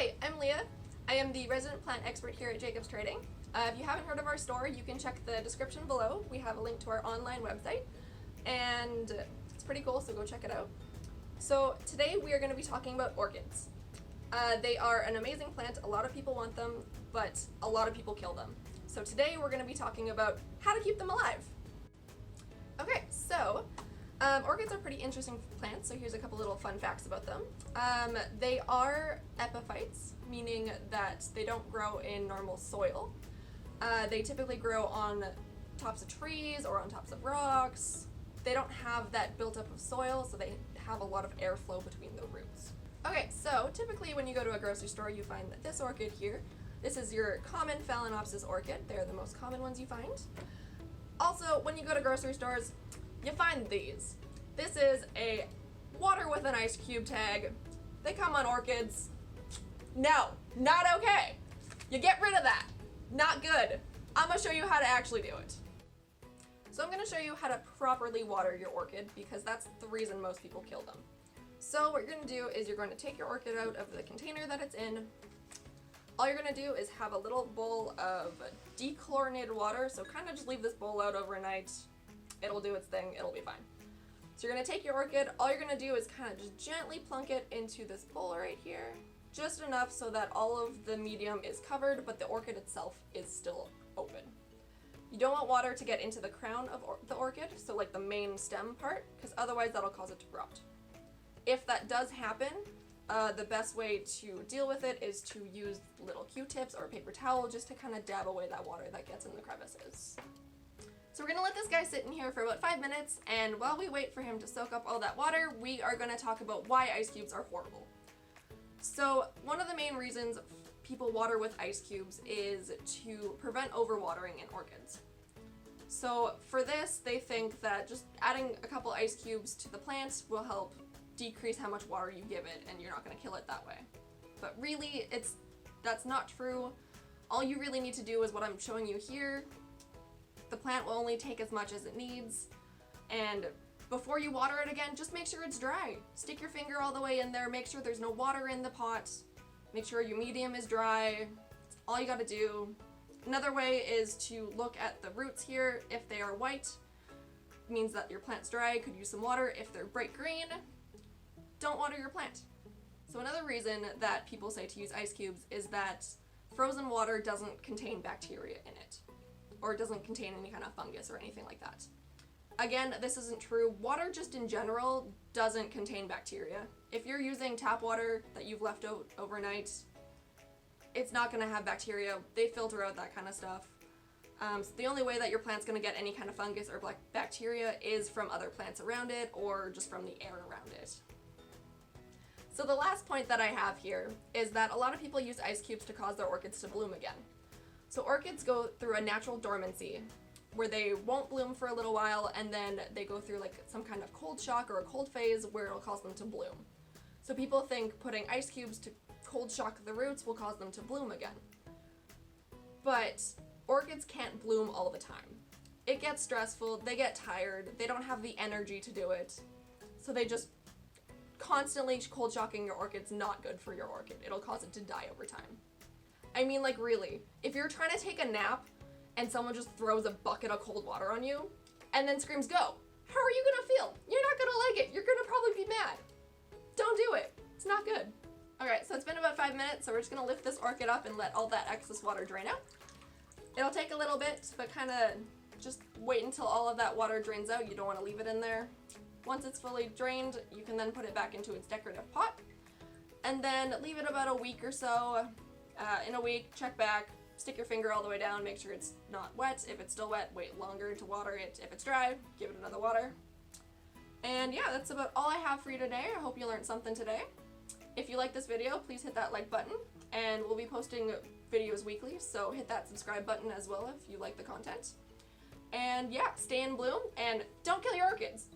Hi, I'm Leah. I am the resident plant expert here at Jacobs Trading. If you haven't heard of our store, you can check the description below. We have a link to our online website, and it's pretty cool, so go check it out. So today we are going to be talking about orchids. They are an amazing plant. A lot of people want them, but a lot of people kill them. So today we're going to be talking about how to keep them alive. Okay, so orchids are pretty interesting plants, so here's a couple little fun facts about them. They are epiphytes, meaning that they don't grow in normal soil. They typically grow on tops of trees or on tops of rocks. They don't have that built-up of soil, so they have a lot of airflow between the roots. Okay, so typically when you go to a grocery store, you find that this orchid here, this is your common Phalaenopsis orchid. They're the most common ones you find. Also, when you go to grocery stores, you find these. This is a water with an ice cube tag. They come on orchids. No, not okay. You get rid of that. Not good. I'm gonna show you how to actually do it. So I'm gonna show you how to properly water your orchid because that's the reason most people kill them. So what you're gonna do is you're going to take your orchid out of the container that it's in. All you're gonna do is have a little bowl of dechlorinated water, so kind of just leave this bowl out overnight. It'll do its thing, it'll be fine. So you're gonna take your orchid, all you're gonna do is kind of just gently plunk it into this bowl right here, just enough so that all of the medium is covered, but the orchid itself is still open. You don't want water to get into the crown of the orchid, so like the main stem part, because otherwise that'll cause it to rot. If that does happen, the best way to deal with it is to use little Q-tips or a paper towel just to kind of dab away that water that gets in the crevices. So we're gonna let this guy sit in here for about 5 minutes, and while we wait for him to soak up all that water, we are gonna talk about why ice cubes are horrible. So one of the main reasons people water with ice cubes is to prevent overwatering in orchids. So for this, they think that just adding a couple ice cubes to the plant will help decrease how much water you give it, and you're not gonna kill it that way. But really, that's not true. All you really need to do is what I'm showing you here. The plant will only take as much as it needs, and before you water it again, just make sure it's dry. Stick your finger all the way in there, make sure there's no water in the pot, make sure your medium is dry. That's all you gotta do. Another way is to look at the roots here. If they are white, it means that your plant's dry, could use some water. If they're bright green, don't water your plant. So another reason that people say to use ice cubes is that frozen water doesn't contain bacteria in it, or it doesn't contain any kind of fungus or anything like that. Again, this isn't true. Water just in general doesn't contain bacteria. If you're using tap water that you've left out overnight, it's not gonna have bacteria. They filter out that kind of stuff. So the only way that your plant's gonna get any kind of fungus or bacteria is from other plants around it or just from the air around it. So the last point that I have here is that a lot of people use ice cubes to cause their orchids to bloom again. So orchids go through a natural dormancy where they won't bloom for a little while, and then they go through like some kind of cold shock or a cold phase where it'll cause them to bloom. So people think putting ice cubes to cold shock the roots will cause them to bloom again. But orchids can't bloom all the time. It gets stressful, they get tired, they don't have the energy to do it, so they just constantly cold shocking your orchid's not good for your orchid. It'll cause it to die over time. I mean, like, really, if you're trying to take a nap and someone just throws a bucket of cold water on you and then screams, "Go!" how are you gonna feel? You're not gonna like it. You're gonna probably be mad. Don't do it. It's not good. Alright, so it's been about 5 minutes, so we're just gonna lift this orchid up and let all that excess water drain out. It'll take a little bit, but kind of just wait until all of that water drains out. You don't want to leave it in there. Once it's fully drained, you can then put it back into its decorative pot, and then leave it about a week or so. In a week, check back, stick your finger all the way down, make sure it's not wet. If it's still wet, wait longer to water it. If it's dry, give it another water. And yeah, that's about all I have for you today. I hope you learned something today. If you like this video, please hit that like button, and we'll be posting videos weekly, so hit that subscribe button as well if you like the content. And yeah, stay in bloom, and don't kill your orchids!